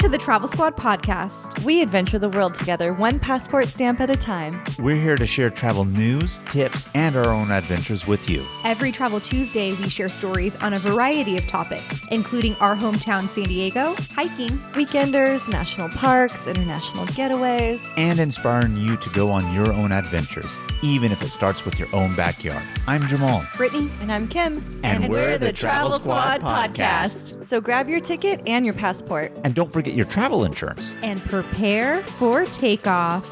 to the Travel Squad podcast. We adventure the world together, one passport stamp at a time. We're here to share travel news, tips, and our own adventures with you. Every Travel Tuesday, we share stories on a variety of topics, including our hometown San Diego, hiking, weekenders, national parks, international getaways, and inspiring you to go on your own adventures, even if it starts with your own backyard. I'm Jamal. Brittany. And I'm Kim. And we're the Travel Squad podcast. So grab your ticket and your passport. And don't forget your travel insurance. And prepare for takeoff.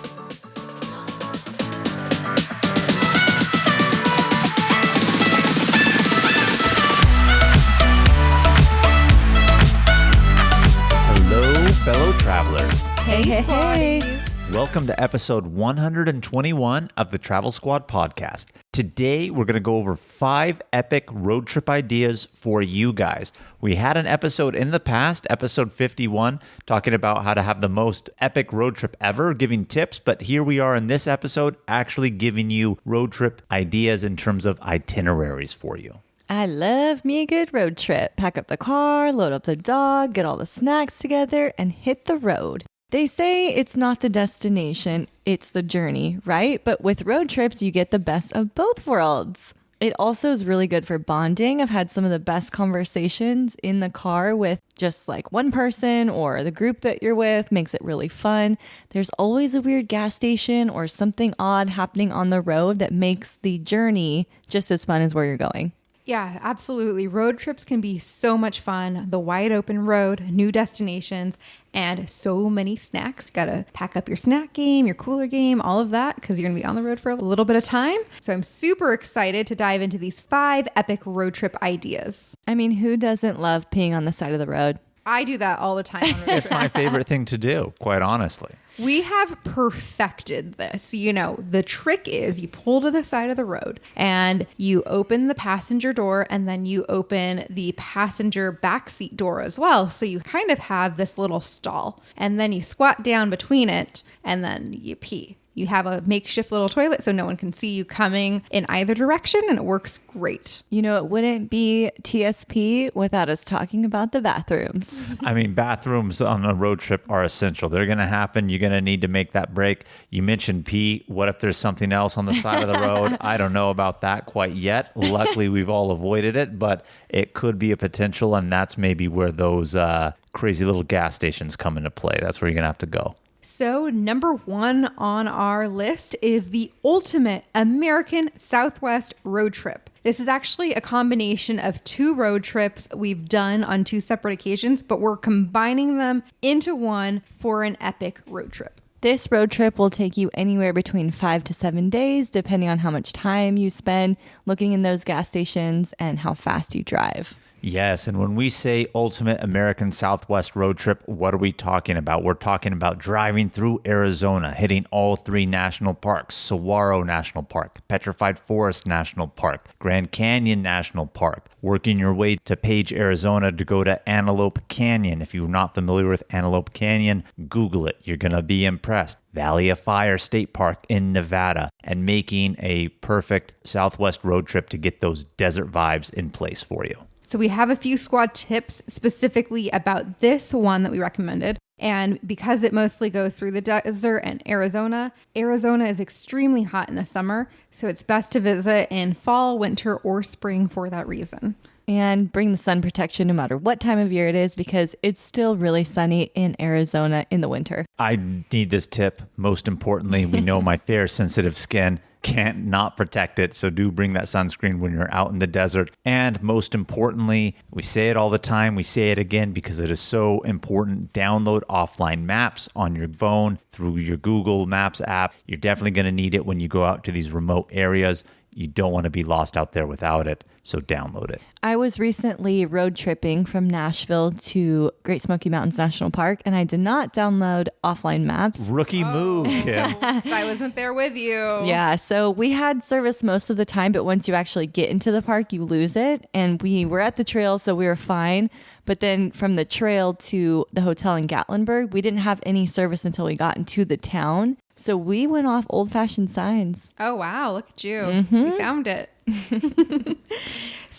Hello, fellow travelers. Hey. Welcome to episode 121 of the Travel Squad podcast. Today, we're going to go over 5 epic road trip ideas for you guys. We had an episode in the past, episode 51, talking about how to have the most epic road trip ever, giving tips. But here we are in this episode, actually giving you road trip ideas in terms of itineraries for you. I love me a good road trip. Pack up the car, load up the dog, get all the snacks together, and hit the road. They say it's not the destination, it's the journey, right? But with road trips, you get the best of both worlds. It also is really good for bonding. I've had some of the best conversations in the car with just like one person or the group that you're with. Makes it really fun. There's always a weird gas station or something odd happening on the road that makes the journey just as fun as where you're going. Yeah, absolutely. Road trips can be so much fun. The wide open road, new destinations, and so many snacks. Got to pack up your snack game, your cooler game, all of that, because you're going to be on the road for a little bit of time. So I'm super excited to dive into these 5 epic road trip ideas. I mean, who doesn't love peeing on the side of the road? I do that all the time on road It's trips. my favorite thing to do, quite honestly. We have perfected this. You know, the trick is you pull to the side of the road and you open the passenger door and then you open the passenger backseat door as well. So you kind of have this little stall and then you squat down between it and then you pee. You have a makeshift little toilet so no one can see you coming in either direction, and it works great. You know, it wouldn't be TSP without us talking about the bathrooms. I mean, bathrooms on a road trip are essential. They're going to happen. You're going to need to make that break. You mentioned pee. What if there's something else on the side of the road? I don't know about that quite yet. Luckily, we've all avoided it, but it could be a potential, and that's maybe where those crazy little gas stations come into play. That's where you're going to have to go. So number 1 on our list is the ultimate American Southwest road trip. This is actually a combination of 2 road trips we've done on 2 separate occasions, but we're combining them into one for an epic road trip. This road trip will take you anywhere between 5 to 7 days, depending on how much time you spend looking in those gas stations and how fast you drive. Yes, and when we say ultimate American Southwest road trip, what are we talking about? We're talking about driving through Arizona, hitting all 3 national parks: Saguaro National Park, Petrified Forest National Park, Grand Canyon National Park, working your way to Page, Arizona to go to Antelope Canyon. If you're not familiar with Antelope Canyon, Google it. You're going to be impressed. Valley of Fire State Park in Nevada, and making a perfect Southwest road trip to get those desert vibes in place for you. So we have a few squad tips specifically about this one that we recommended. And because it mostly goes through the desert and Arizona is extremely hot in the summer. So it's best to visit in fall, winter, or spring for that reason. And bring the sun protection no matter what time of year it is, because it's still really sunny in Arizona in the winter. I need this tip. Most importantly, we know my fair sensitive skin can't not protect it. So do bring that sunscreen when you're out in the desert. And most importantly, we say it all the time, we say it again because it is so important. Download offline maps on your phone through your Google Maps app. You're definitely going to need it when you go out to these remote areas. You don't want to be lost out there without it. So download it. I was recently road tripping from Nashville to Great Smoky Mountains National Park, and I did not download offline maps. Rookie move, Kim. I wasn't there with you. Yeah, so we had service most of the time, but once you actually get into the park, you lose it. And we were at the trail, so we were fine. But then from the trail to the hotel in Gatlinburg, we didn't have any service until we got into the town. So we went off old-fashioned signs. Oh, wow. Look at you. You found it.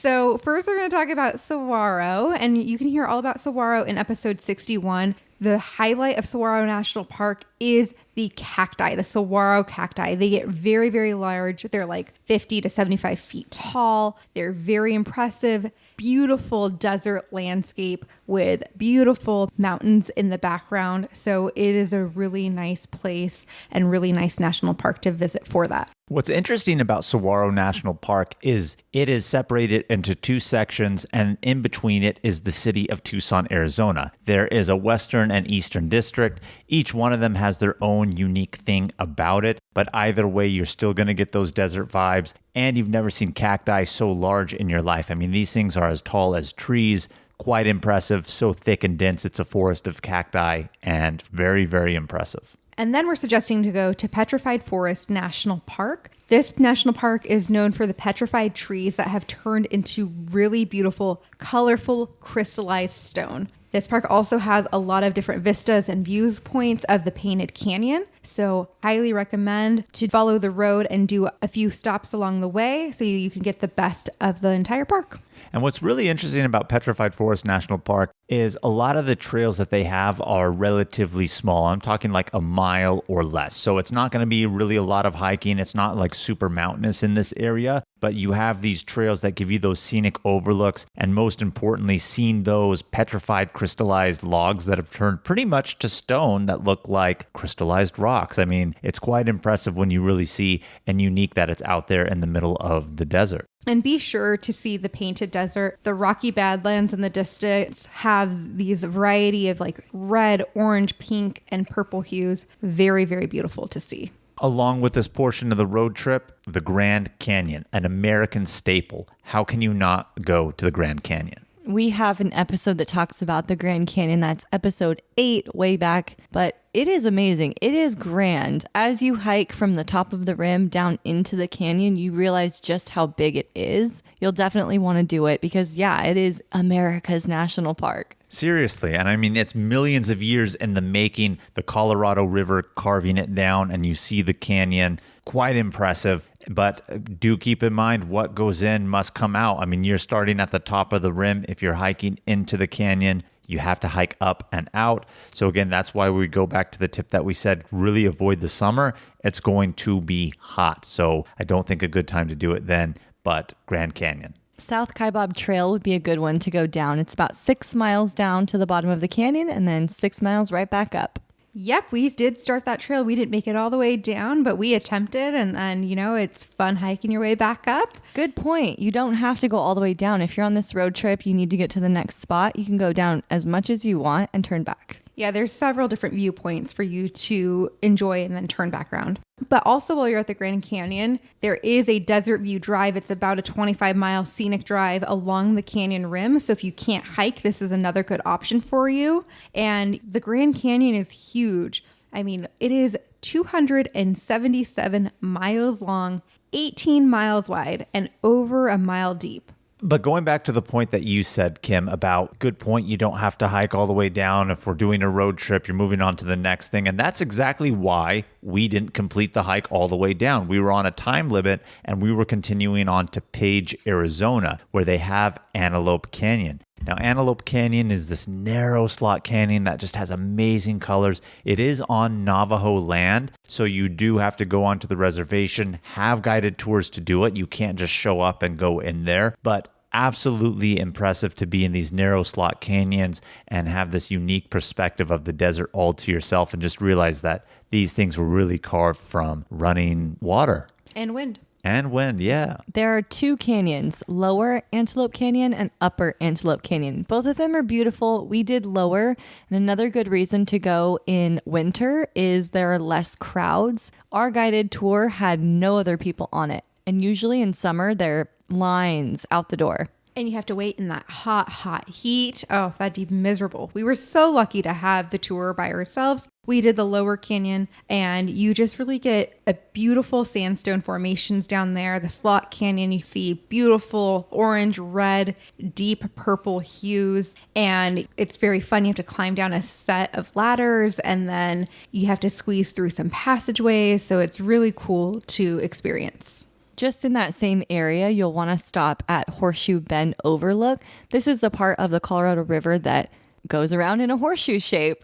So first we're going to talk about saguaro, and you can hear all about saguaro in episode 61. The highlight of Saguaro National Park is the cacti, the saguaro cacti. They get very, very large. They're like 50 to 75 feet tall. They're very impressive, beautiful desert landscape with beautiful mountains in the background. So it is a really nice place and really nice national park to visit for that. What's interesting about Saguaro National Park is it is separated into two sections, and in between it is the city of Tucson, Arizona. There is a western and eastern district. Each one of them has their own unique thing about it, but either way, you're still going to get those desert vibes, and you've never seen cacti so large in your life. I mean, these things are as tall as trees, quite impressive, so thick and dense. It's a forest of cacti, and very, very impressive. And then we're suggesting to go to Petrified Forest National Park. This national park is known for the petrified trees that have turned into really beautiful, colorful, crystallized stone. This park also has a lot of different vistas and views points of the Painted Canyon. So highly recommend to follow the road and do a few stops along the way so you can get the best of the entire park. And what's really interesting about Petrified Forest National Park is a lot of the trails that they have are relatively small. I'm talking like a mile or less. So it's not going to be really a lot of hiking. It's not like super mountainous in this area, but you have these trails that give you those scenic overlooks. And most importantly, seeing those petrified crystallized logs that have turned pretty much to stone that look like crystallized rocks. I mean, it's quite impressive when you really see and unique that it's out there in the middle of the desert. And be sure to see the Painted Desert. The Rocky Badlands in the distance have these variety of like red, orange, pink, and purple hues. Very, very beautiful to see. Along with this portion of the road trip, the Grand Canyon, an American staple. How can you not go to the Grand Canyon? We have an episode that talks about the Grand Canyon. That's episode 8 way back, but it is amazing. It is grand. As you hike from the top of the rim down into the canyon, you realize just how big it is. You'll definitely want to do it because, yeah, it is America's national park. Seriously. And I mean, it's millions of years in the making, the Colorado River carving it down, and you see the canyon. Quite impressive. But do keep in mind what goes in must come out. I mean, you're starting at the top of the rim. If you're hiking into the canyon, you have to hike up and out. So again, that's why we go back to the tip that we said, really avoid the summer. It's going to be hot. So I don't think a good time to do it then, but Grand Canyon. South Kaibab Trail would be a good one to go down. It's about 6 miles down to the bottom of the canyon and then 6 miles right back up. Yep, we did start that trail. We didn't make it all the way down, but we attempted, and then, you know, it's fun hiking your way back up. Good point. You don't have to go all the way down. If you're on this road trip, you need to get to the next spot. You can go down as much as you want and turn back. Yeah, there's several different viewpoints for you to enjoy and then turn back around. But also while you're at the Grand Canyon, there is a Desert View Drive. It's about a 25-mile scenic drive along the canyon rim. So if you can't hike, this is another good option for you. And the Grand Canyon is huge. I mean, it is 277 miles long, 18 miles wide, and over a mile deep. But going back to the point that you said, Kim, about good point, you don't have to hike all the way down. If we're doing a road trip, you're moving on to the next thing. And that's exactly why we didn't complete the hike all the way down. We were on a time limit and we were continuing on to Page, Arizona, where they have Antelope Canyon. Now, Antelope Canyon is this narrow slot canyon that just has amazing colors. It is on Navajo land, so you do have to go onto the reservation, have guided tours to do it. You can't just show up and go in there, but absolutely impressive to be in these narrow slot canyons and have this unique perspective of the desert all to yourself and just realize that these things were really carved from running water. And wind. And wind, yeah. There are 2 canyons, Lower Antelope Canyon and Upper Antelope Canyon. Both of them are beautiful. We did Lower, and another good reason to go in winter is there are less crowds. Our guided tour had no other people on it, and usually in summer, there are lines out the door. And you have to wait in that hot, hot heat. Oh, that'd be miserable. We were so lucky to have the tour by ourselves. We did the Lower Canyon, and you just really get a beautiful sandstone formations down there. The Slot Canyon, you see beautiful orange, red, deep purple hues, and it's very fun. You have to climb down a set of ladders, and then you have to squeeze through some passageways, so it's really cool to experience. Just in that same area, you'll want to stop at Horseshoe Bend Overlook. This is the part of the Colorado River that goes around in a horseshoe shape.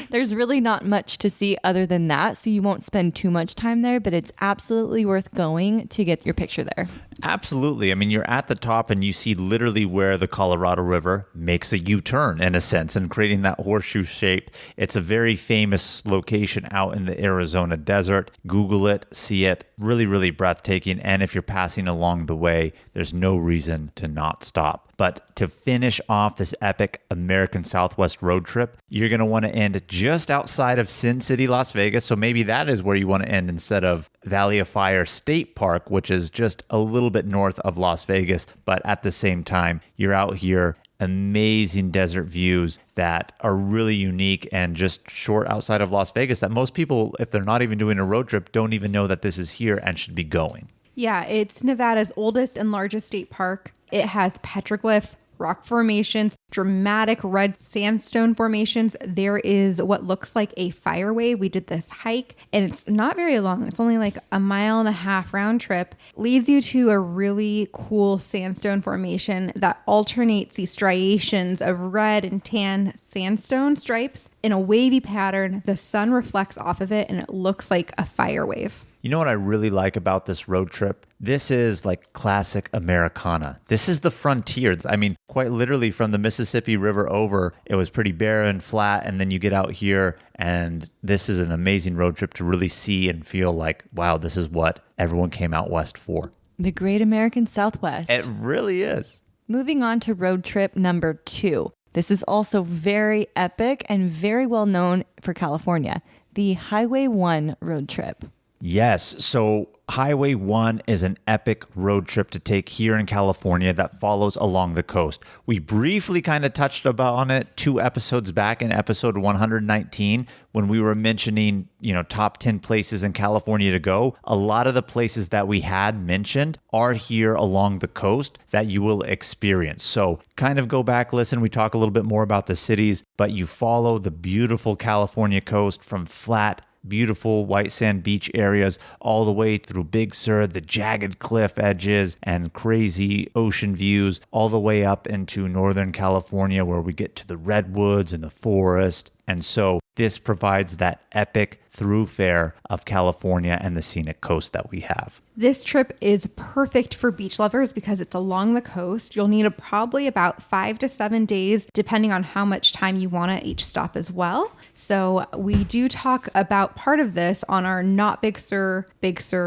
There's really not much to see other than that, so you won't spend too much time there, but it's absolutely worth going to get your picture there. Absolutely. I mean, you're at the top and you see literally where the Colorado River makes a U-turn in a sense and creating that horseshoe shape. It's a very famous location out in the Arizona desert. Google it, see it. Really, really breathtaking. And if you're passing along the way, there's no reason to not stop. But to finish off this epic American Southwest road trip, you're going to want to end just outside of Sin City, Las Vegas. So maybe that is where you want to end instead of Valley of Fire State Park, which is just a little bit north of Las Vegas. But at the same time, you're out here, amazing desert views that are really unique and just short outside of Las Vegas that most people, if they're not even doing a road trip, don't even know that this is here and should be going. Yeah, it's Nevada's oldest and largest state park. It has petroglyphs, rock formations, dramatic red sandstone formations. There is what looks like a fireway. We did this hike and it's not very long. It's only like a 1.5 mile round trip. Leads you to a really cool sandstone formation that alternates these striations of red and tan sandstone stripes in a wavy pattern. The sun reflects off of it and it looks like a fire wave. You know what I really like about this road trip? This is like classic Americana. This is the frontier. I mean, quite literally from the Mississippi River over, it was pretty barren, flat, and then you get out here and this is an amazing road trip to really see and feel like, wow, this is what everyone came out west for. The Great American Southwest. It really is. Moving on to road trip number 2. This is also very epic and very well known for California, the Highway 1 road trip. Yes. So Highway 1 is an epic road trip to take here in California that follows along the coast. We briefly kind of touched on it 2 episodes back in episode 119 when we were mentioning, top 10 places in California to go. A lot of the places that we had mentioned are here along the coast that you will experience. So kind of go back, listen, we talk a little bit more about the cities, but you follow the beautiful California coast from flat, beautiful white sand beach areas all the way through Big Sur, the jagged cliff edges and crazy ocean views, all the way up into Northern California where we get to the redwoods and the forest. And so this provides that epic thoroughfare of California and the scenic coast that we have. This trip is perfect for beach lovers because it's along the coast. You'll need probably about 5 to 7 days, depending on how much time you want at each stop as well. So we do talk about part of this on our Not Big Sur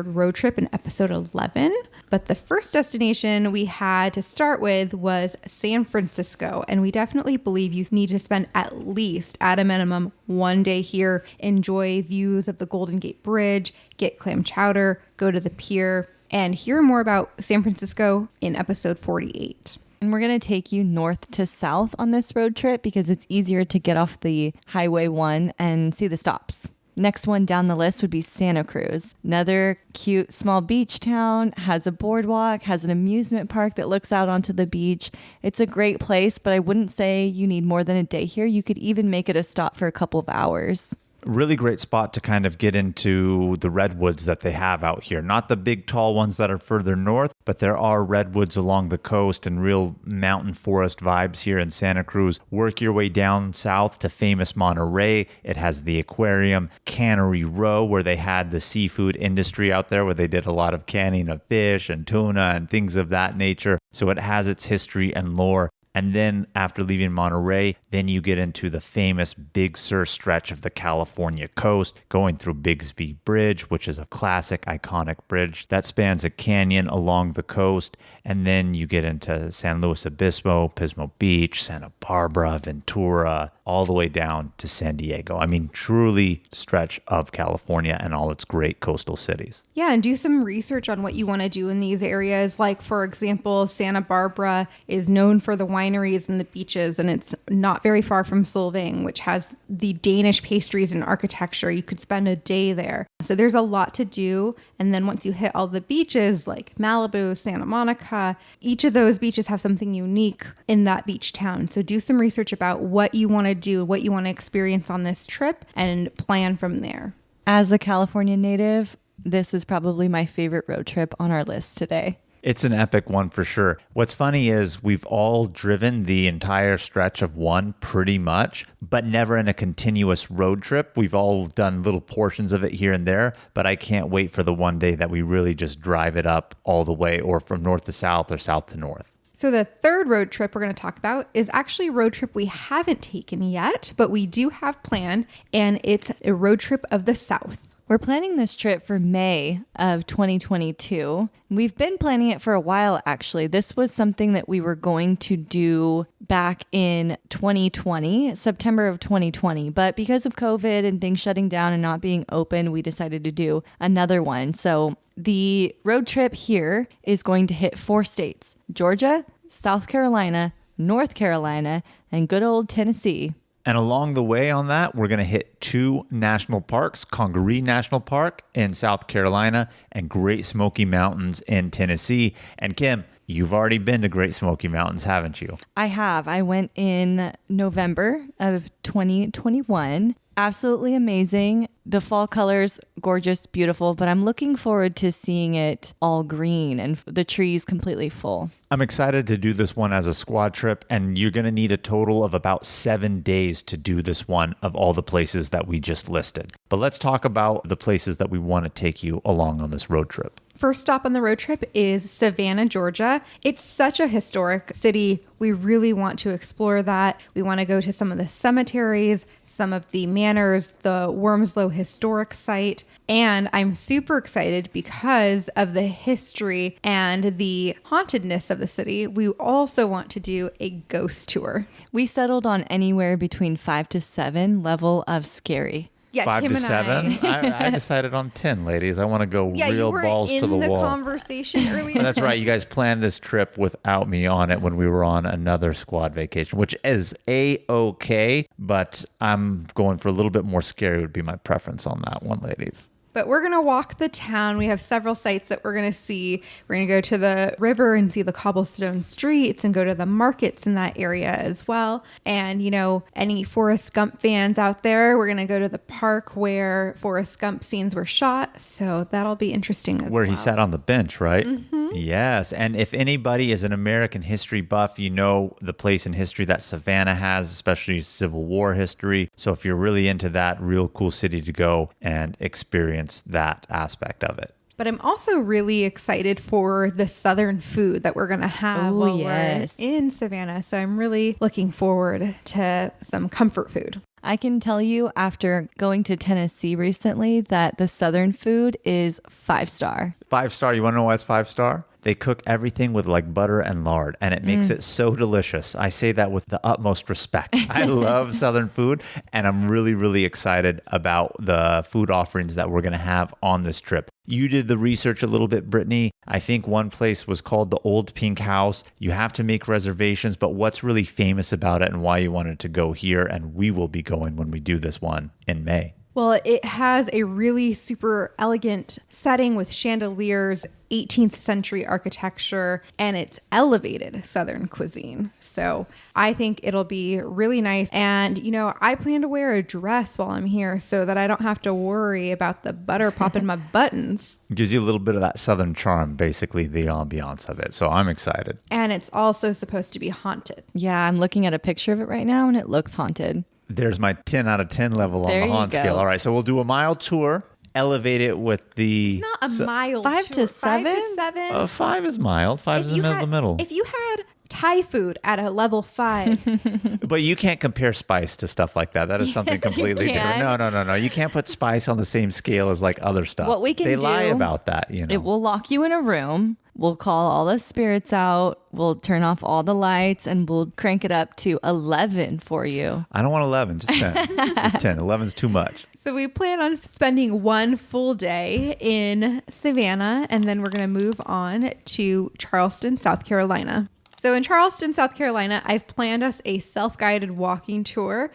road trip in episode 11. But the first destination we had to start with was San Francisco. And we definitely believe you need to spend at least, at a minimum, 1 day here, enjoy views of the Golden Gate Bridge, get clam chowder, go to the pier, and hear more about San Francisco in episode 48. And we're going to take you north to south on this road trip because it's easier to get off the Highway 1 and see the stops. Next one down the list would be Santa Cruz. Another cute small beach town, has a boardwalk, has an amusement park that looks out onto the beach. It's a great place, but I wouldn't say you need more than a day here. You could even make it a stop for a couple of hours. Really great spot to kind of get into the redwoods that they have out here. Not the big tall ones that are further north, but there are redwoods along the coast and real mountain forest vibes here in Santa Cruz. Work your way down south to famous Monterey. It has the aquarium, Cannery Row, where they had the seafood industry out there, where they did a lot of canning of fish and tuna and things of that nature. So it has its history and lore. And then after leaving Monterey, then you get into the famous Big Sur stretch of the California coast, going through Bigsby Bridge, which is a classic, iconic bridge that spans a canyon along the coast. And then you get into San Luis Obispo, Pismo Beach, Santa Barbara, Ventura, all the way down to San Diego. I mean, truly stretch of California and all its great coastal cities. Yeah, and do some research on what you want to do in these areas. Like, for example, Santa Barbara is known for the wineries and the beaches, and it's not very far from Solvang, which has the Danish pastries and architecture. You could spend a day there. So there's a lot to do. And then once you hit all the beaches like Malibu, Santa Monica, each of those beaches have something unique in that beach town. So do some research about what you want to do, what you want to experience on this trip, and plan from there. As a California native, This is probably my favorite road trip on our list today. It's an epic one for sure. What's funny is we've all driven the entire stretch of one pretty much, but never in a continuous road trip. We've all done little portions of it here and there, but I can't wait for the one day that we really just drive it up all the way, or from north to south or south to north. So the third road trip we're going to talk about is actually a road trip we haven't taken yet, but we do have planned, and it's a road trip of the South. We're planning this trip for May of 2022. We've been planning it for a while, actually. This was something that we were going to do back in 2020, September of 2020. But because of COVID and things shutting down and not being open, we decided to do another one. So the road trip here is going to hit 4 states: Georgia, South Carolina, North Carolina, and good old Tennessee. And along the way on that, we're going to hit 2 national parks, Congaree National Park in South Carolina and Great Smoky Mountains in Tennessee. And Kim, you've already been to Great Smoky Mountains, haven't you? I have. I went in November of 2021. Absolutely amazing. The fall colors, gorgeous, beautiful, but I'm looking forward to seeing it all green and the trees completely full. I'm excited to do this one as a squad trip, and you're going to need a total of about 7 days to do this one of all the places that we just listed. But let's talk about the places that we want to take you along on this road trip. First stop on the road trip is Savannah, Georgia. It's such a historic city. We really want to explore that. We want to go to some of the cemeteries, some of the manors, the Wormslow Historic Site. And I'm super excited because of the history and the hauntedness of the city. We also want to do a ghost tour. We settled on anywhere between 5 to 7 level of scary. Yeah, 5 Kim to and 7? I decided on 10, ladies. I want to go Yeah, real you were balls in to the wall. conversation earlier. That's right. You guys planned this trip without me on it when we were on another squad vacation, which is A-okay, but I'm going for a little bit more scary would be my preference on that one, ladies. But we're going to walk the town. We have several sites that we're going to see. We're going to go to the river and see the cobblestone streets and go to the markets in that area as well. And, you know, any Forrest Gump fans out there, we're going to go to the park where Forrest Gump scenes were shot. So that'll be interesting as Where well. he sat on the bench, right? Mm-hmm. Yes. And if anybody is an American history buff, you know the place in history that Savannah has, especially Civil War history. So if you're really into that, real cool city to go and experience that aspect of it. But I'm also really excited for the Southern food that we're going to have while we're in Savannah. So I'm really looking forward to some comfort food. I can tell you after going to Tennessee recently that the Southern food is 5-star. 5-star. You want to know why it's 5-star? They cook everything with like butter and lard, and it makes it so delicious. I say that with the utmost respect. I love Southern food, and I'm really, really excited about the food offerings that we're going to have on this trip. You did the research a little bit, Brittany. I think one place was called the Old Pink House. You have to make reservations, but what's really famous about it and why you wanted to go here, and we will be going when we do this one in May. Well, it has a really super elegant setting with chandeliers, 18th century architecture, and it's elevated Southern cuisine. So I think it'll be really nice. And, you know, I plan to wear a dress while I'm here so that I don't have to worry about the butter popping my buttons. It gives you a little bit of that Southern charm, basically the ambiance of it. So I'm excited. And it's also supposed to be haunted. Yeah, I'm looking at a picture of it right now and it looks haunted. There's my 10 out of 10 level on There the you haunt go. scale. All right, so we'll do a mile tour, elevate it with the... It's not a mile 5 tour. to 7? 5 to 7. 5 is mild. 5 is in the middle. If you had Thai food at a level 5. But you can't compare spice to stuff like that. That is something completely different. can. No. You can't put spice on the same scale as like other stuff. What we can They do, lie about that, you know. It will lock you in a room. We'll call all the spirits out. We'll turn off all the lights and we'll crank it up to 11 for you. I don't want 11, just 10. Just 10. 11's too much. So we plan on spending one full day in Savannah, and then we're going to move on to Charleston, South Carolina. So in Charleston, South Carolina, I've planned us a self-guided walking tour.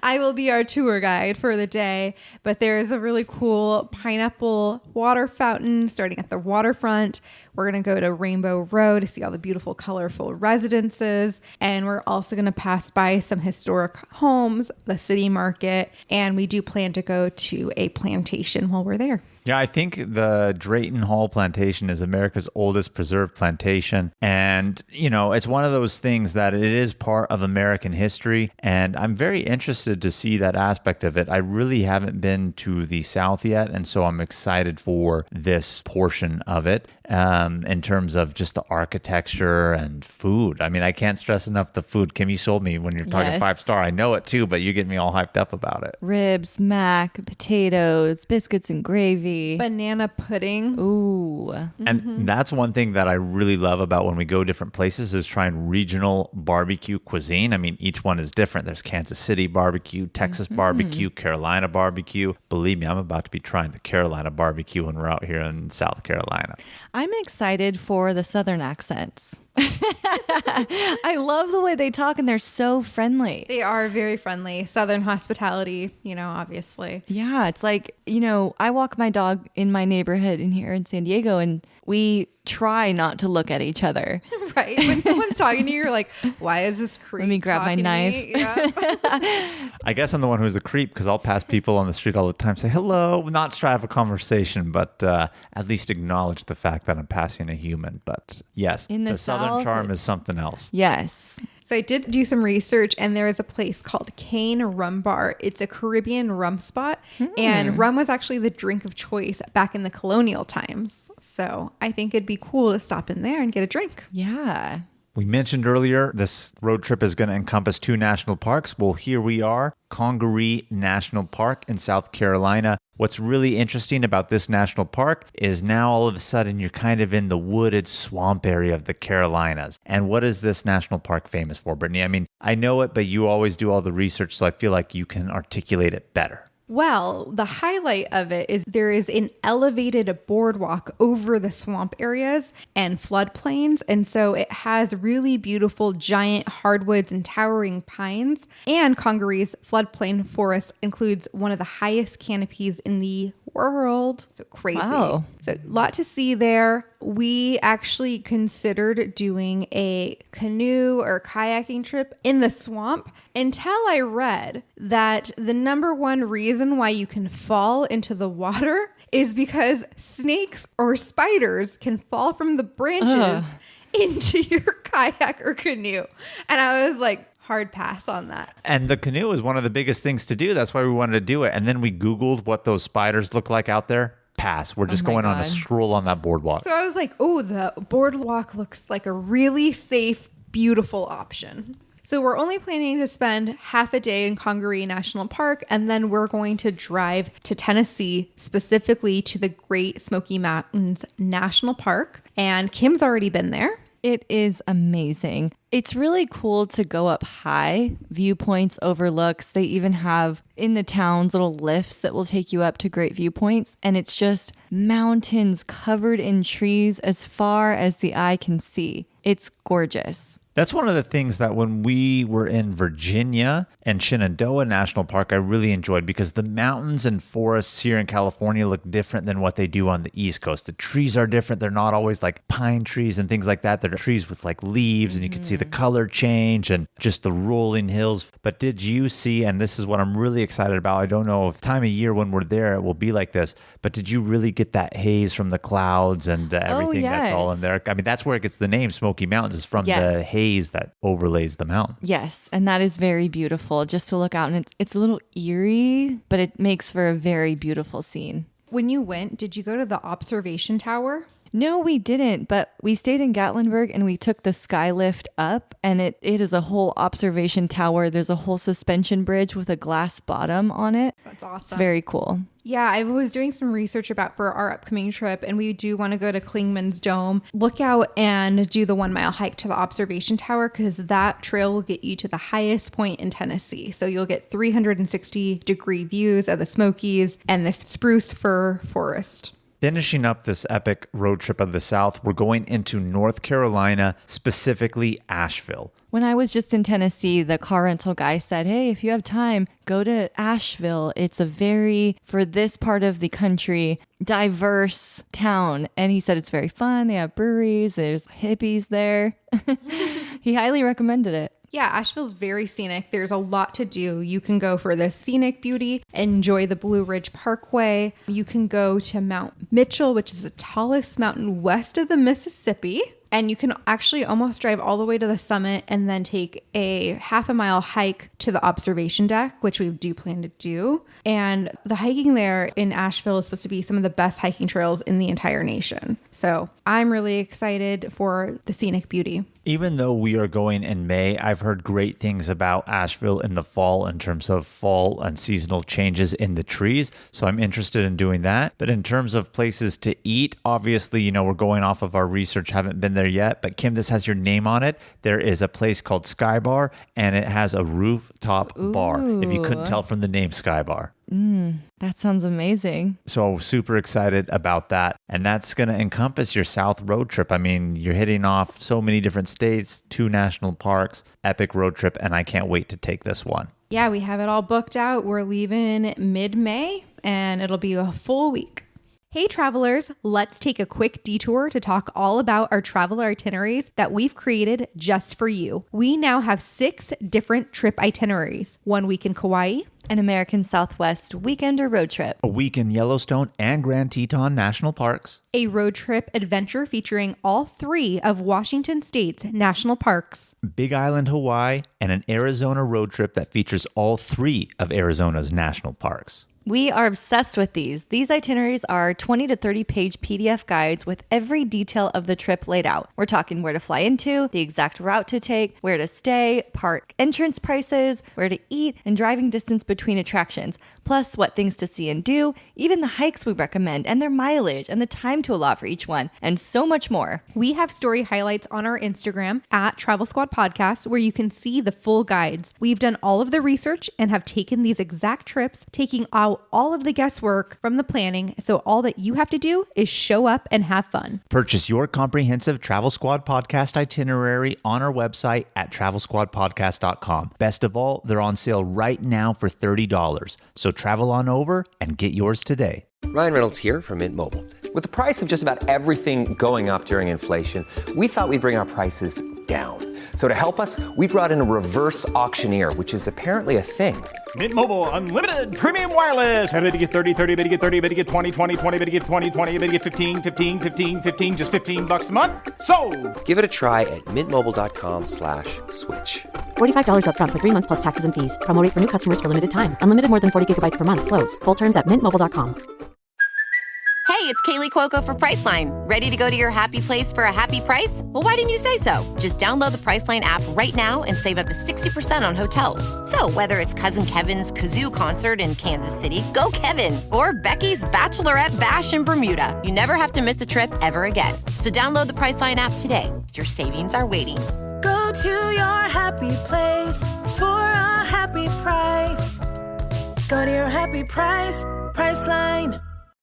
I will be our tour guide for the day, but there is a really cool pineapple water fountain starting at the waterfront. We're going to go to Rainbow Road to see all the beautiful, colorful residences. And we're also going to pass by some historic homes, the city market, and we do plan to go to a plantation while we're there. Yeah, I think the Drayton Hall Plantation is America's oldest preserved plantation. And, it's one of those things that it is part of American history. And I'm very interested to see that aspect of it. I really haven't been to the South yet. And so I'm excited for this portion of it in terms of just the architecture and food. I mean, I can't stress enough the food. Kim, you sold me when you're talking Yes. 5-star. I know it too, but you get me all hyped up about it. Ribs, mac, potatoes, biscuits and gravy. Banana pudding. Ooh. And that's one thing that I really love about when we go different places is trying regional barbecue cuisine. I mean, each one is different. There's Kansas City barbecue, Texas barbecue, Carolina barbecue. Believe me, I'm about to be trying the Carolina barbecue when we're out here in South Carolina. I'm excited for the Southern accents. I love the way they talk and they're so friendly. They are very friendly. Southern hospitality, obviously. Yeah, it's like, I walk my dog in my neighborhood in here in San Diego and we try not to look at each other. Right. When someone's talking to you, you're like, why is this creep? Let me grab my talking to knife. me? Yeah. I guess I'm the one who's a creep because I'll pass people on the street all the time, say hello, not try to have a conversation, but at least acknowledge the fact that I'm passing a human. But yes, In the Southern South, charm is something else. Yes. So I did do some research and there is a place called Cane Rum Bar. It's a Caribbean rum spot and rum was actually the drink of choice back in the colonial times. So I think it'd be cool to stop in there and get a drink. Yeah. We mentioned earlier this road trip is going to encompass 2 national parks. Well, here we are, Congaree National Park in South Carolina. What's really interesting about this national park is now all of a sudden you're kind of in the wooded swamp area of the Carolinas. And what is this national park famous for, Brittany? I mean, I know it, but you always do all the research, so I feel like you can articulate it better. Well, the highlight of it is there is an elevated boardwalk over the swamp areas and floodplains. And so it has really beautiful giant hardwoods and towering pines. And Congaree's floodplain forest includes one of the highest canopies in the world. So crazy. Wow. So a lot to see there. We actually considered doing a canoe or kayaking trip in the swamp until I read that the number one reason why you can fall into the water is because snakes or spiders can fall from the branches into your kayak or canoe. And I was like, hard pass on that. And the canoe is one of the biggest things to do. That's why we wanted to do it. And then we Googled what those spiders look like out there. Pass. We're just my going on a God. stroll on that boardwalk. So I was like, oh, the boardwalk looks like a really safe, beautiful option. So we're only planning to spend half a day in Congaree National Park, and then we're going to drive to Tennessee, specifically to the Great Smoky Mountains National Park. And Kim's already been there. It is amazing. It's really cool to go up high, viewpoints, overlooks. They even have in the towns little lifts that will take you up to great viewpoints. And it's just mountains covered in trees as far as the eye can see. It's gorgeous. That's one of the things that when we were in Virginia and Shenandoah National Park, I really enjoyed because the mountains and forests here in California look different than what they do on the East Coast. The trees are different. They're not always like pine trees and things like that. They're trees with like leaves and you can see the color change and just the rolling hills. But did you see, and this is what I'm really excited about, I don't know if time of year when we're there it will be like this, but did you really get that haze from the clouds and everything that's all in there? I mean, that's where it gets the name Smoky Mountains is from the haze that overlays the mountain. Yes, and that is very beautiful just to look out. And it's a little eerie, but it makes for a very beautiful scene. When you went, did you go to the observation tower? No, we didn't, but we stayed in Gatlinburg and we took the sky lift up, and it is a whole observation tower. There's a whole suspension bridge with a glass bottom on it. That's awesome. It's very cool. Yeah, I was doing some research about for our upcoming trip, and we do want to go to Klingman's Dome. Look out and do the 1 mile hike to the observation tower because that trail will get you to the highest point in Tennessee. So you'll get 360-degree views of the Smokies and the spruce fir forest. Finishing up this epic road trip of the South, we're going into North Carolina, specifically Asheville. When I was just in Tennessee, the car rental guy said, hey, if you have time, go to Asheville. It's a very, for this part of the country, diverse town. And he said it's very fun. They have breweries. There's hippies there. He highly recommended it. Yeah, Asheville's very scenic. There's a lot to do. You can go for the scenic beauty, enjoy the Blue Ridge Parkway. You can go to Mount Mitchell, which is the tallest mountain west of the Mississippi. And you can actually almost drive all the way to the summit and then take a half a mile hike to the observation deck, which we do plan to do. And the hiking there in Asheville is supposed to be some of the best hiking trails in the entire nation. So I'm really excited for the scenic beauty. Even though we are going in May, I've heard great things about Asheville in the fall in terms of fall and seasonal changes in the trees. So I'm interested in doing that. But in terms of places to eat, obviously, we're going off of our research, haven't been there yet. But Kim, this has your name on it. There is a place called Sky Bar, and it has a rooftop bar, if you couldn't tell from the name Sky Bar. That sounds amazing. So super excited about that. And that's going to encompass your South road trip. I mean, you're hitting off so many different states, 2 national parks, epic road trip, and I can't wait to take this one. Yeah, we have it all booked out. We're leaving mid-May, and it'll be a full week. Hey travelers, let's take a quick detour to talk all about our travel itineraries that we've created just for you. We now have 6 different trip itineraries. 1 week in Kauai, An American Southwest weekend or road trip, a week in Yellowstone and Grand Teton National Parks, a road trip adventure featuring all 3 of Washington State's national parks, Big Island, Hawaii, and an Arizona road trip that features all 3 of Arizona's national parks. We are obsessed with these. These itineraries are 20 to 30 page PDF guides with every detail of the trip laid out. We're talking where to fly into, the exact route to take, where to stay, park entrance prices, where to eat, and driving distance between attractions, plus what things to see and do, even the hikes we recommend and their mileage and the time to allot for each one, and so much more. We have story highlights on our Instagram at Travel Squad Podcast where you can see the full guides. We've done all of the research and have taken these exact trips, taking out all of the guesswork from the planning, so all that you have to do is show up and have fun. Purchase your comprehensive Travel Squad Podcast itinerary on our website at travelsquadpodcast.com. Best of all, they're on sale right now for $30. So travel on over and get yours today. Ryan Reynolds here from Mint Mobile. With the price of just about everything going up during inflation, we thought we'd bring our prices down. So to help us, we brought in a reverse auctioneer, which is apparently a thing. Mint Mobile Unlimited Premium Wireless. How to get 30, 30, bit to get 30, bit to get 20, 20, 20, bit to get 20, 20, bit to get 15, 15, 15, 15, just $15 a month? Sold! Give it a try at mintmobile.com/switch. $45 up front for 3 months plus taxes and fees. Promo rate for new customers for limited time. Unlimited more than 40 gigabytes per month. Slows full terms at mintmobile.com. Hey, it's Kaylee Cuoco for Priceline. Ready to go to your happy place for a happy price? Well, why didn't you say so? Just download the Priceline app right now and save up to 60% on hotels. So whether it's Cousin Kevin's Kazoo Concert in Kansas City, go Kevin, or Becky's Bachelorette Bash in Bermuda, you never have to miss a trip ever again. So download the Priceline app today. Your savings are waiting. Go to your happy place for a happy price. Go to your happy price, Priceline.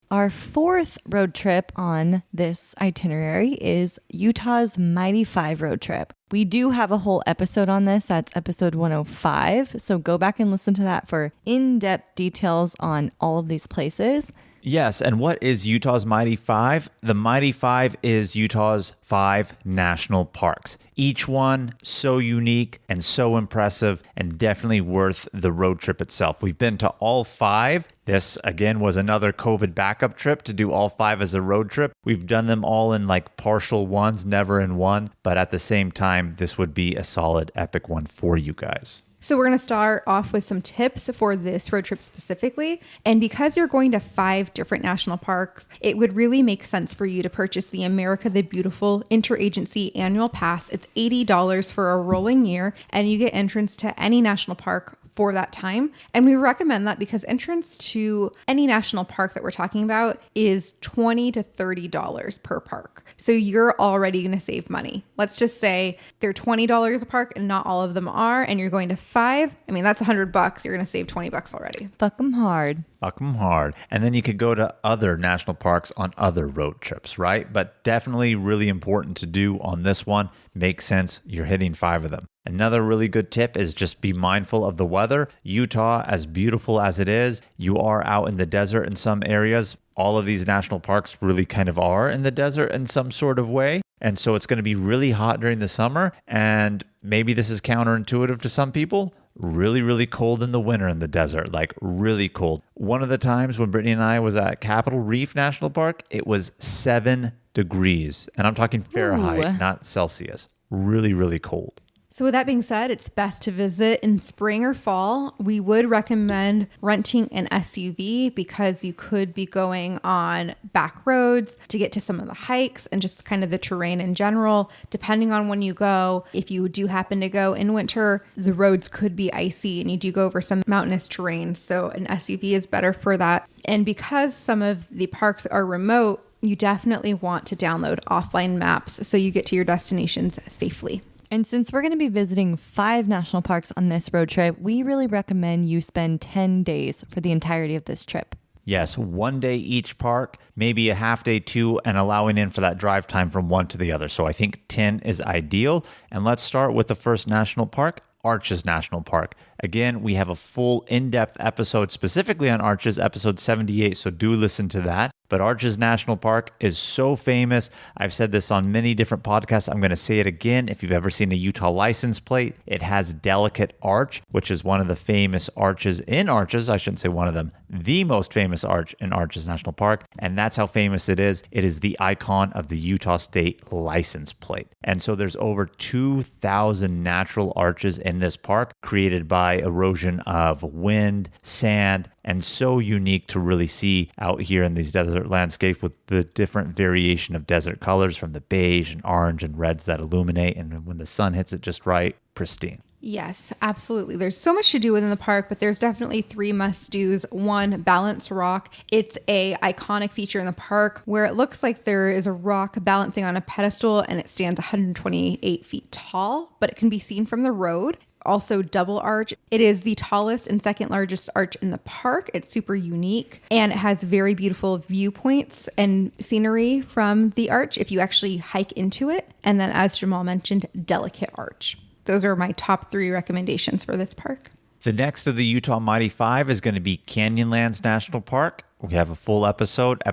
Our 4th road trip on this itinerary is Utah's Mighty 5 road trip. We do have a whole episode on this. That's episode 105. So go back and listen to that for in-depth details on all of these places. Yes, and what is Utah's Mighty 5? The Mighty 5 is Utah's 5 national parks. Each one so unique and so impressive and definitely worth the road trip itself. We've been to all 5. This, again, was another COVID backup trip to do all 5 as a road trip. We've done them all in like partial ones, never in one. But at the same time, this would be a solid epic one for you guys. So we're going to start off with some tips for this road trip specifically. And because you're going to 5 different national parks, it would really make sense for you to purchase the America the Beautiful Interagency Annual Pass. It's $80 for a rolling year, and you get entrance to any national park for that time. And we recommend that because entrance to any national park that we're talking about is $20 to $30 per park. So you're already going to save money. Let's just say they're $20 a park and not all of them are, and you're going to 5. I mean, that's $100. You're going to save $20 already. Fuck them hard. Fuck them hard. And then you could go to other national parks on other road trips, right? But definitely really important to do on this one. Makes sense. You're hitting 5 of them. Another really good tip is just be mindful of the weather. Utah, as beautiful as it is, you are out in the desert in some areas. All of these national parks really kind of are in the desert in some sort of way. And so it's going to be really hot during the summer. And maybe this is counterintuitive to some people. Really, really cold in the winter in the desert, like really cold. One of the times when Brittany and I was at Capitol Reef National Park, it was 7 degrees. And I'm talking Fahrenheit, not Celsius. Really, really cold. So with that being said, it's best to visit in spring or fall. We would recommend renting an SUV because you could be going on back roads to get to some of the hikes and just kind of the terrain in general. Depending on when you go, if you do happen to go in winter, the roads could be icy and you do go over some mountainous terrain. So an SUV is better for that. And because some of the parks are remote, you definitely want to download offline maps so you get to your destinations safely. And since we're going to be visiting 5 national parks on this road trip, we really recommend you spend 10 days for the entirety of this trip. Yes, 1 day each park, maybe a half day too, and allowing in for that drive time from one to the other. So I think 10 is ideal. And let's start with the first national park, Arches National Park. Again, we have a full in-depth episode specifically on Arches, episode 78, so do listen to that. But Arches National Park is so famous. I've said this on many different podcasts. I'm going to say it again. If you've ever seen a Utah license plate, it has Delicate Arch, which is one of the famous arches in Arches. I shouldn't say one of them, the most famous arch in Arches National Park. And that's how famous it is. It is the icon of the Utah State license plate. And so there's over 2,000 natural arches in this park created by erosion of wind, sand, and so unique to really see out here in these desert landscapes with the different variation of desert colors from the beige and orange and reds that illuminate. And when the sun hits it just right, pristine. Yes, absolutely. There's so much to do within the park, but there's definitely 3 must-dos. 1, Balance Rock. It's a iconic feature in the park where it looks like there is a rock balancing on a pedestal and it stands 128 feet tall, but it can be seen from the road. Also, Double Arch. It is the tallest and second largest arch in the park. It's super unique and it has very beautiful viewpoints and scenery from the arch if you actually hike into it. And then, as Jamal mentioned, Delicate Arch. Those are my top 3 recommendations for this park. The next of the Utah Mighty 5 is going to be Canyonlands National Park. We have a full episode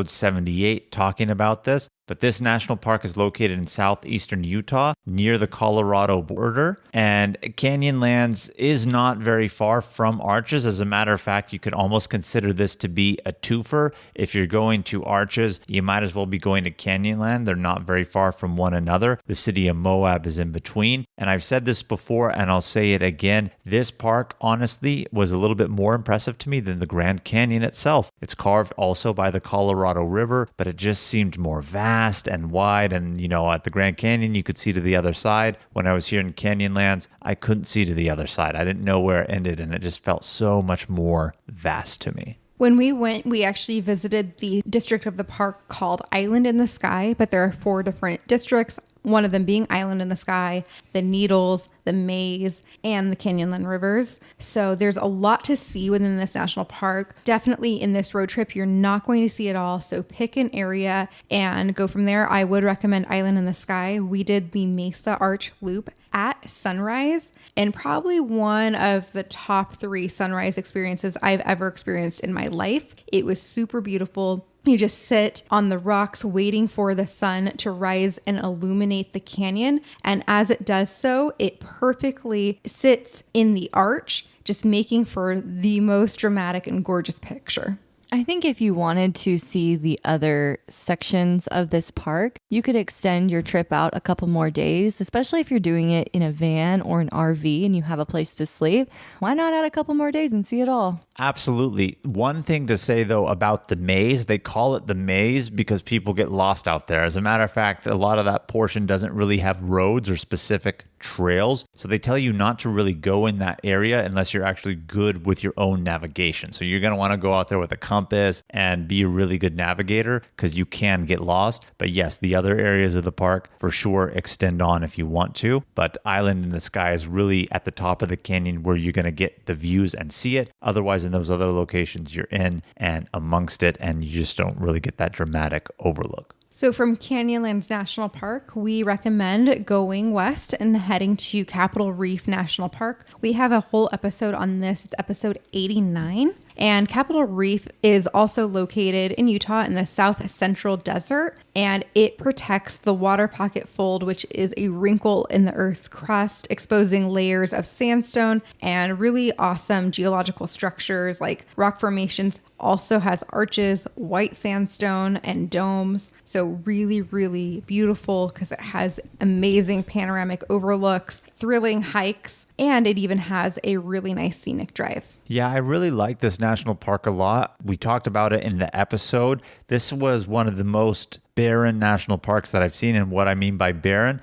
78, talking about this. But this national park is located in southeastern Utah near the Colorado border. And Canyonlands is not very far from Arches. As a matter of fact, you could almost consider this to be a twofer. If you're going to Arches, you might as well be going to Canyonland. They're not very far from one another. The city of Moab is in between. And I've said this before and I'll say it again. This park, honestly, was a little bit more impressive to me than the Grand Canyon itself. It's carved also by the Colorado River, but it just seemed more vast and wide. And, you know, at the Grand Canyon, you could see to the other side. When I was here in Canyonlands, I couldn't see to the other side. I didn't know where it ended, and it just felt so much more vast to me. When we went, we actually visited the district of the park called Island in the Sky, but there are 4 different districts, one of them being Island in the Sky, the Needles, the Maze, and the Canyonland Rivers. So there's a lot to see within this national park. Definitely in this road trip, you're not going to see it all. So pick an area and go from there. I would recommend Island in the Sky. We did the Mesa Arch Loop at sunrise, and probably one of the top 3 sunrise experiences I've ever experienced in my life. It was super beautiful. You just sit on the rocks waiting for the sun to rise and illuminate the canyon. And as it does so, it perfectly sits in the arch, just making for the most dramatic and gorgeous picture. I think if you wanted to see the other sections of this park, you could extend your trip out a couple more days, especially if you're doing it in a van or an RV and you have a place to sleep. Why not add a couple more days and see it all? Absolutely. One thing to say, though, about the maze, they call it the maze because people get lost out there. As a matter of fact, a lot of that portion doesn't really have roads or specific trails. So they tell you not to really go in that area unless you're actually good with your own navigation. So you're going to want to go out there with a compass and be a really good navigator because you can get lost. But yes, the other areas of the park for sure extend on if you want to. But Island in the Sky is really at the top of the canyon where you're going to get the views and see it. Otherwise, in those other locations, you're in and amongst it, and you just don't really get that dramatic overlook. So from Canyonlands National Park, we recommend going west and heading to Capitol Reef National Park. We have a whole episode on this. It's episode 89. And Capitol Reef is also located in Utah in the south central desert, and it protects the water pocket fold, which is a wrinkle in the Earth's crust, exposing layers of sandstone and really awesome geological structures like rock formations. Also has arches, white sandstone, and domes. So really, really beautiful because it has amazing panoramic overlooks, thrilling hikes, and it even has a really nice scenic drive. Yeah, I really like this national park a lot. We talked about it in the episode. This was one of the most barren national parks that I've seen. And what I mean by barren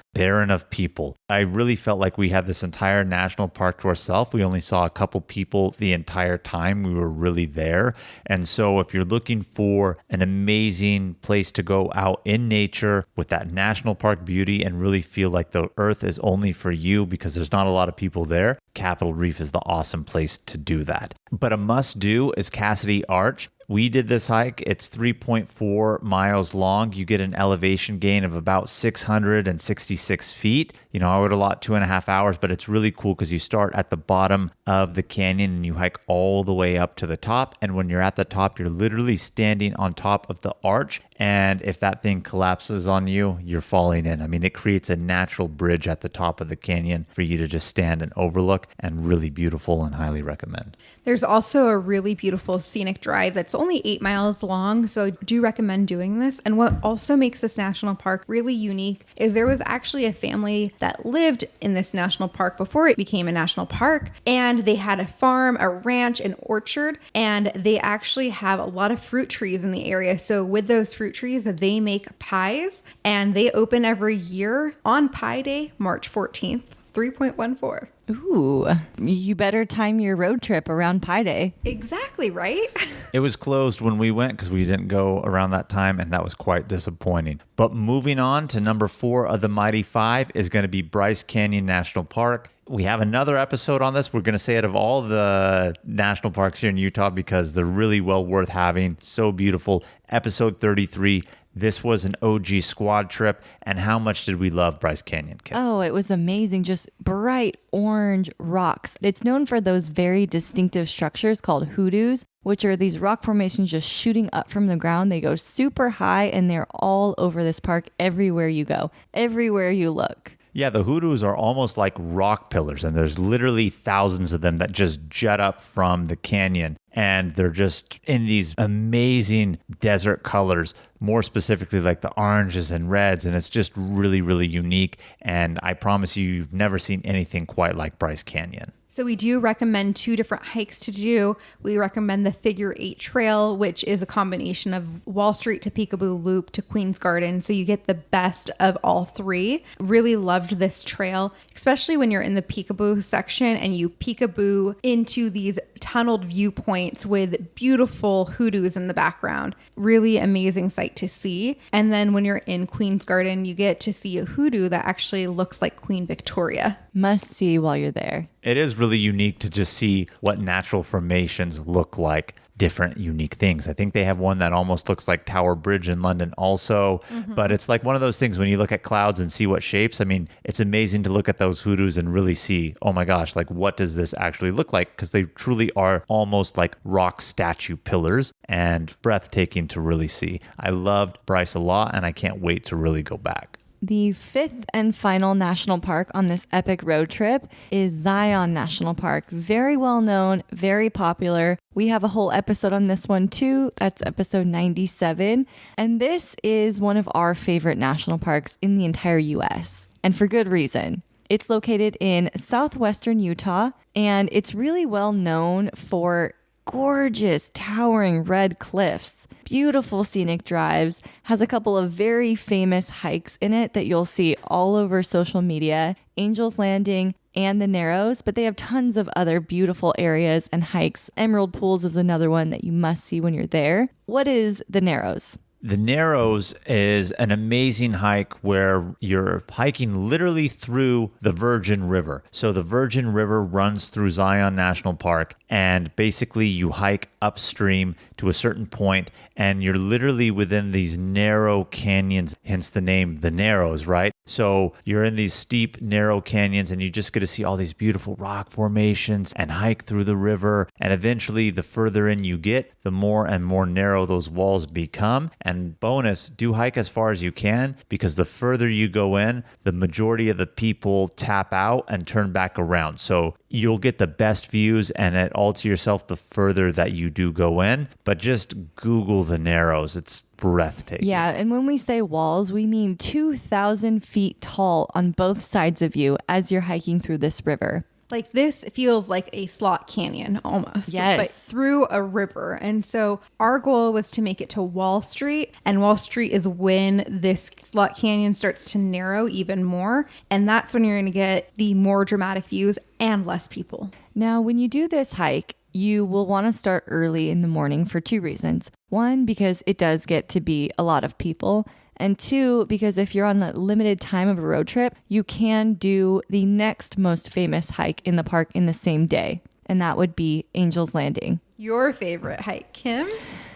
of people. I really felt like we had this entire national park to ourselves. We only saw a couple people the entire time we were really there. And so if you're looking for an amazing place to go out in nature with that national park beauty and really feel like the earth is only for you because there's not a lot of people there, Capitol Reef is the awesome place to do that. But a must do is Cassidy Arch. We did this hike. It's 3.4 miles long. You get an elevation gain of about 666 feet. I would allot 2.5 hours, but it's really cool because you start at the bottom of the canyon and you hike all the way up to the top. And when you're at the top, you're literally standing on top of the arch. And if that thing collapses on you, you're falling in. I mean, it creates a natural bridge at the top of the canyon for you to just stand and overlook, and really beautiful and highly recommend. There's also a really beautiful scenic drive that's only 8 miles long, so I do recommend doing this. And what also makes this national park really unique is there was actually a family that lived in this national park before it became a national park, and they had a farm, a ranch, an orchard, and they actually have a lot of fruit trees in the area. So with those fruit trees, they make pies, and they open every year on Pie Day, March 14th, 3.14. Ooh, you better time your road trip around Pi Day. Exactly, right? It was closed when we went because we didn't go around that time, and that was quite disappointing. But moving on to number 4 of the Mighty 5 is going to be Bryce Canyon National Park. We have another episode on this. We're going to say it of all the national parks here in Utah because they're really well worth having. So beautiful. Episode 33. This was an OG squad trip. And how much did we love Bryce Canyon, Kim? Oh, it was amazing. Just bright orange rocks. It's known for those very distinctive structures called hoodoos, which are these rock formations just shooting up from the ground. They go super high and they're all over this park everywhere you go, everywhere you look. Yeah, the hoodoos are almost like rock pillars, and there's literally thousands of them that just jut up from the canyon, and they're just in these amazing desert colors, more specifically like the oranges and reds, and it's just really, really unique, and I promise you, you've never seen anything quite like Bryce Canyon. So we do recommend 2 different hikes to do. We recommend the Figure 8 Trail, which is a combination of Wall Street to Peekaboo Loop to Queen's Garden. So you get the best of all 3. Really loved this trail, especially when you're in the Peekaboo section and you peekaboo into these tunneled viewpoints with beautiful hoodoos in the background. Really amazing sight to see. And then when you're in Queen's Garden, you get to see a hoodoo that actually looks like Queen Victoria. Must see while you're there. It is really unique to just see what natural formations look like, different unique things. I think they have one that almost looks like Tower Bridge in London also, but it's like one of those things when you look at clouds and see what shapes. I mean, it's amazing to look at those hoodoos and really see, oh my gosh, like what does this actually look like? Because they truly are almost like rock statue pillars and breathtaking to really see. I loved Bryce a lot, and I can't wait to really go back. The 5th and final national park on this epic road trip is Zion National Park. Very well known, very popular. We have a whole episode on this one too. That's episode 97. And this is one of our favorite national parks in the entire US. And for good reason. It's located in southwestern Utah, and it's really well known for gorgeous, towering red cliffs, beautiful scenic drives, has a couple of very famous hikes in it that you'll see all over social media, Angel's Landing and the Narrows, but they have tons of other beautiful areas and hikes. Emerald Pools is another one that you must see when you're there. What is the Narrows? The Narrows is an amazing hike where you're hiking literally through the Virgin River. So the Virgin River runs through Zion National Park, and basically you hike upstream to a certain point, and you're literally within these narrow canyons, hence the name The Narrows, right? So you're in these steep, narrow canyons, and you just get to see all these beautiful rock formations and hike through the river. And eventually, the further in you get, the more and more narrow those walls become. And bonus, do hike as far as you can, because the further you go in, the majority of the people tap out and turn back around. So you'll get the best views and it all to yourself the further that you do go in. But just Google the Narrows. It's breathtaking. Yeah, and when we say walls, we mean 2,000 feet tall on both sides of you as you're hiking through this river. Like this feels like a slot canyon almost. Yes. But through a river. And so our goal was to make it to Wall Street. And Wall Street is when this slot canyon starts to narrow even more. And that's when you're going to get the more dramatic views and less people. Now, when you do this hike, you will want to start early in the morning for two reasons. One, because it does get to be a lot of people. And two, because if you're on the limited time of a road trip, you can do the next most famous hike in the park in the same day. And that would be Angel's Landing. Your favorite hike, Kim?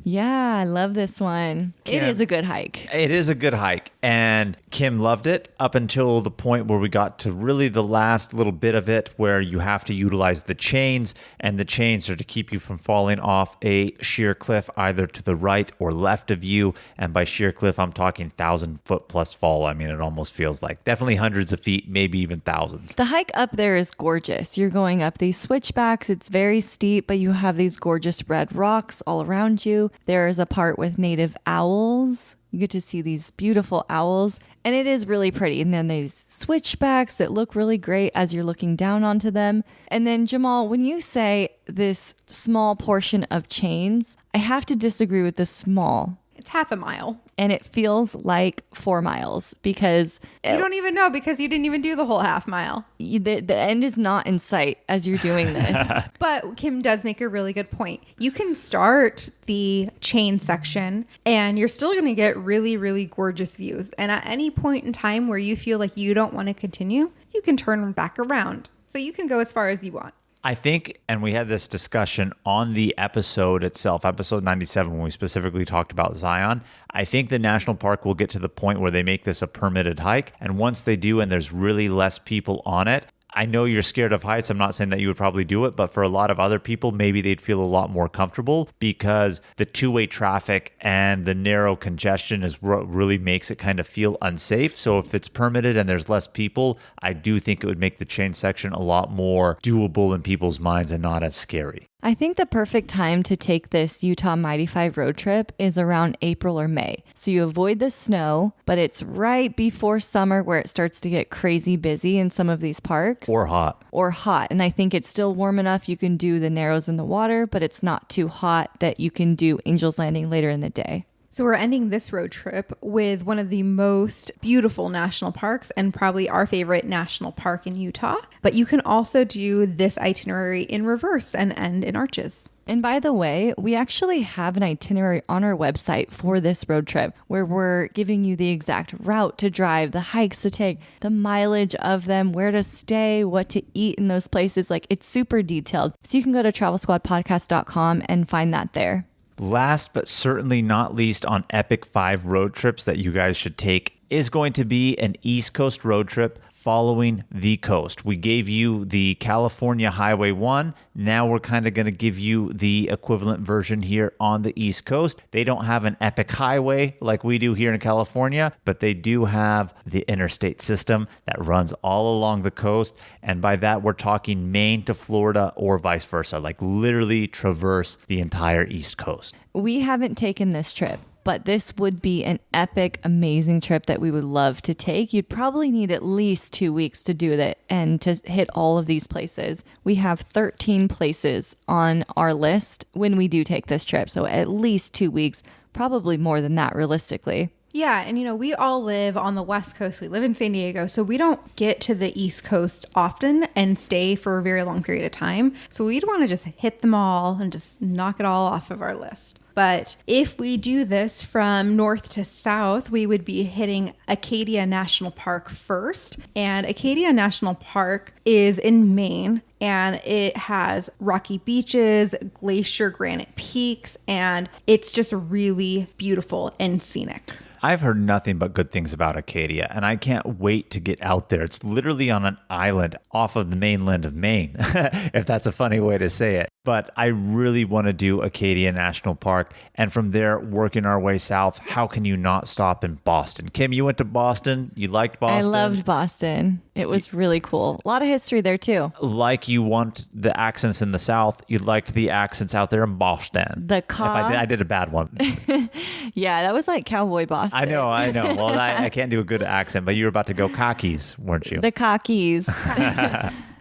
Yeah, I love this one. Kim, it is a good hike. It is a good hike. And Kim loved it up until the point where we got to really the last little bit of it where you have to utilize the chains. And the chains are to keep you from falling off a sheer cliff either to the right or left of you. And by sheer cliff, I'm talking 1,000-foot plus fall. I mean, it almost feels like definitely hundreds of feet, maybe even thousands. The hike up there is gorgeous. You're going up these switchbacks. It's very steep, but you have these gorgeous red rocks all around you. There is a part with native owls. You get to see these beautiful owls, and it is really pretty. And then these switchbacks that look really great as you're looking down onto them. And then, Jamal, when you say this small portion of chains, I have to disagree with the small. It's half a mile. And it feels like 4 miles because you don't even know because you didn't even do the whole half mile. The end is not in sight as you're doing this. But Kim does make a really good point. You can start the chain section and you're still going to get really, really gorgeous views. And at any point in time where you feel like you don't want to continue, you can turn back around. So you can go as far as you want. I think, and we had this discussion on the episode itself, episode 97, when we specifically talked about Zion. I think the national park will get to the point where they make this a permitted hike. And once they do, and there's really less people on it, I know you're scared of heights. I'm not saying that you would probably do it, but for a lot of other people, maybe they'd feel a lot more comfortable because the two-way traffic and the narrow congestion is what really makes it kind of feel unsafe. So if it's permitted and there's less people, I do think it would make the chain section a lot more doable in people's minds and not as scary. I think the perfect time to take this Utah Mighty 5 road trip is around April or May. So you avoid the snow, but it's right before summer where it starts to get crazy busy in some of these parks. Or hot. And I think it's still warm enough you can do the Narrows in the water, but it's not too hot that you can do Angel's Landing later in the day. So we're ending this road trip with one of the most beautiful national parks and probably our favorite national park in Utah. But you can also do this itinerary in reverse and end in Arches. And by the way, we actually have an itinerary on our website for this road trip where we're giving you the exact route to drive, the hikes to take, the mileage of them, where to stay, what to eat in those places. Like, it's super detailed. So you can go to travelsquadpodcast.com and find that there. Last but certainly not least on Epic 5 road trips that you guys should take is going to be an East Coast road trip following the coast. We gave you the California Highway 1. Now we're kind of going to give you the equivalent version here on the East Coast. They don't have an epic highway like we do here in California, but they do have the interstate system that runs all along the coast. And by that, we're talking Maine to Florida or vice versa, like literally traverse the entire East Coast. We haven't taken this trip, but this would be an epic, amazing trip that we would love to take. You'd probably need at least 2 weeks to do that and to hit all of these places. We have 13 places on our list when we do take this trip. So at least 2 weeks, probably more than that realistically. Yeah, and we all live on the West Coast. We live in San Diego, so we don't get to the East Coast often and stay for a very long period of time. So we'd want to just hit them all and just knock it all off of our list. But if we do this from north to south, we would be hitting Acadia National Park first. And Acadia National Park is in Maine, and it has rocky beaches, glacier granite peaks, and it's just really beautiful and scenic. I've heard nothing but good things about Acadia, and I can't wait to get out there. It's literally on an island off of the mainland of Maine, if that's a funny way to say it. But I really want to do Acadia National Park, and from there, working our way south, how can you not stop in Boston? Kim, you went to Boston. You liked Boston? I loved Boston. It was really cool. A lot of history there, too. Like you want the accents in the South, you liked the accents out there in Boston. The I did a bad one. Yeah, that was like cowboy Boston. I know. Well, I can't do a good accent, but you were about to go cockies, weren't you? The cockies.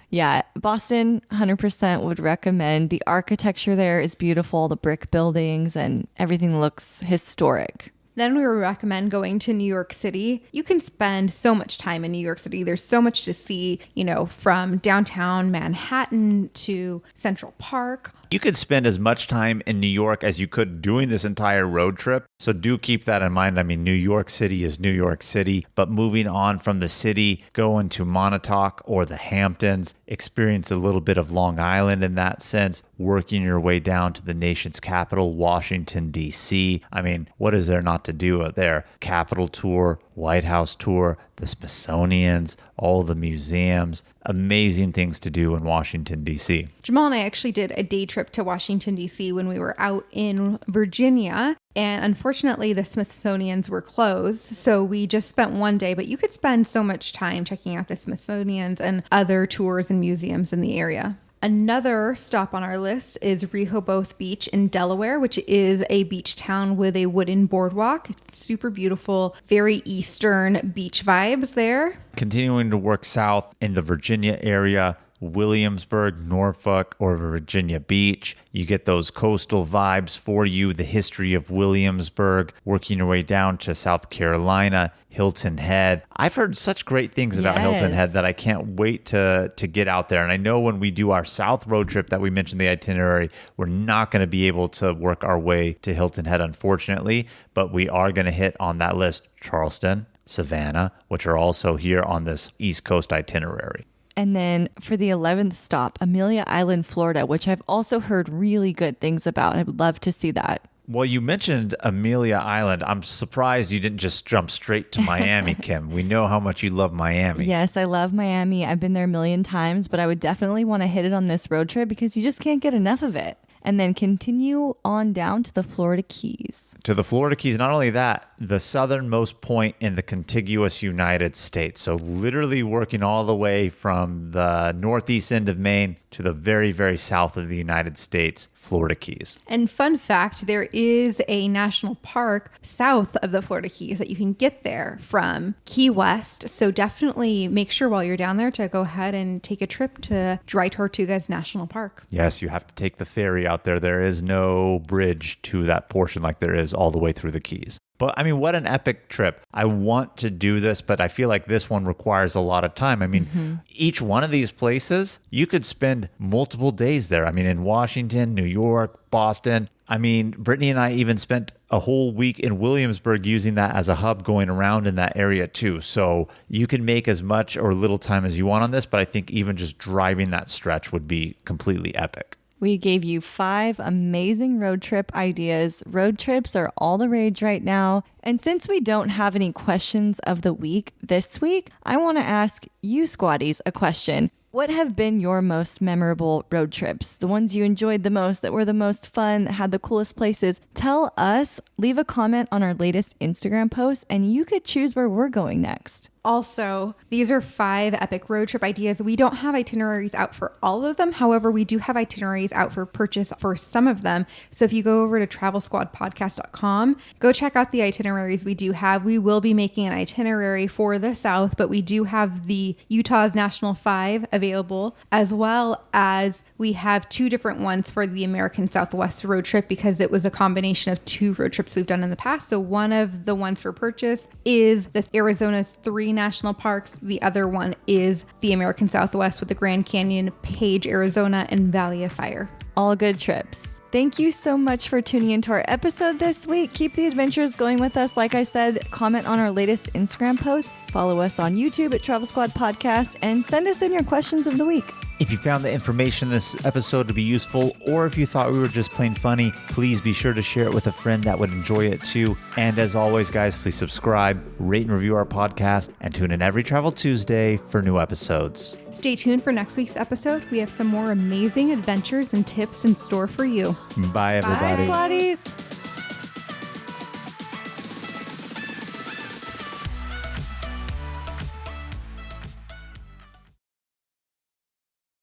Yeah, Boston, 100% would recommend. The architecture there is beautiful, the brick buildings, and everything looks historic. Then we would recommend going to New York City. You can spend so much time in New York City. There's so much to see, from downtown Manhattan to Central Park. You could spend as much time in New York as you could doing this entire road trip. So do keep that in mind. I mean, New York City is New York City, but moving on from the city, going to Montauk or the Hamptons, experience a little bit of Long Island in that sense, working your way down to the nation's capital, Washington, D.C. I mean, what is there not to do out there? Capitol tour, White House tour, the Smithsonian's, all the museums, amazing things to do in Washington, D.C. Jamal and I actually did a day trip to Washington, D.C. when we were out in Virginia. And unfortunately, the Smithsonian's were closed. So we just spent one day, but you could spend so much time checking out the Smithsonian's and other tours and museums in the area. Another stop on our list is Rehoboth Beach in Delaware, which is a beach town with a wooden boardwalk. It's super beautiful, very Eastern beach vibes there. Continuing to work south in the Virginia area, Williamsburg, Norfolk, or Virginia Beach. You get those coastal vibes for you, the history of Williamsburg, working your way down to South Carolina, Hilton Head. I've heard such great things about Hilton Head that I can't wait to get out there. And I know when we do our South road trip that we mentioned the itinerary, we're not going to be able to work our way to Hilton Head, unfortunately, but we are going to hit on that list Charleston, Savannah, which are also here on this East Coast itinerary. And then for the 11th stop, Amelia Island, Florida, which I've also heard really good things about. I would love to see that. Well, you mentioned Amelia Island. I'm surprised you didn't just jump straight to Miami, Kim. We know how much you love Miami. Yes, I love Miami. I've been there a million times, but I would definitely want to hit it on this road trip because you just can't get enough of it. And then continue on down to the Florida Keys. To the Florida Keys, not only that, the southernmost point in the contiguous United States. So literally working all the way from the northeast end of Maine to the very, very south of the United States, Florida Keys. And fun fact, there is a national park south of the Florida Keys that you can get there from Key West. So definitely make sure while you're down there to go ahead and take a trip to Dry Tortugas National Park. Yes, you have to take the ferry out there. There is no bridge to that portion like there is all the way through the Keys. But I mean, what an epic trip. I want to do this, but I feel like this one requires a lot of time. I mean, each one of these places, you could spend multiple days there. I mean, in Washington, New York, Boston. I mean, Brittany and I even spent a whole week in Williamsburg using that as a hub going around in that area too. So you can make as much or little time as you want on this, but I think even just driving that stretch would be completely epic. We gave you 5 amazing road trip ideas. Road trips are all the rage right now. And since we don't have any questions of the week this week, I want to ask you squaddies a question. What have been your most memorable road trips? The ones you enjoyed the most, that were the most fun, that had the coolest places? Tell us, leave a comment on our latest Instagram post, and you could choose where we're going next. Also, these are 5 epic road trip ideas. We don't have itineraries out for all of them. However, we do have itineraries out for purchase for some of them. So if you go over to travelsquadpodcast.com, go check out the itineraries we do have. We will be making an itinerary for the South, but we do have the Utah's National 5 available, as well as we have 2 different ones for the American Southwest road trip because it was a combination of 2 road trips we've done in the past. So one of the ones for purchase is the Arizona's 3 national parks. The other one is the American Southwest with the Grand Canyon, Page, Arizona, and Valley of Fire. All good trips. Thank you so much for tuning into our episode this week. Keep the adventures going with us. Like I said, comment on our latest Instagram post, follow us on YouTube at Travel Squad Podcast, and send us in your questions of the week. If you found the information in this episode to be useful, or if you thought we were just plain funny, please be sure to share it with a friend that would enjoy it too. And as always, guys, please subscribe, rate and review our podcast, and tune in every Travel Tuesday for new episodes. Stay tuned for next week's episode. We have some more amazing adventures and tips in store for you. Bye, everybody. Bye, Squaddies.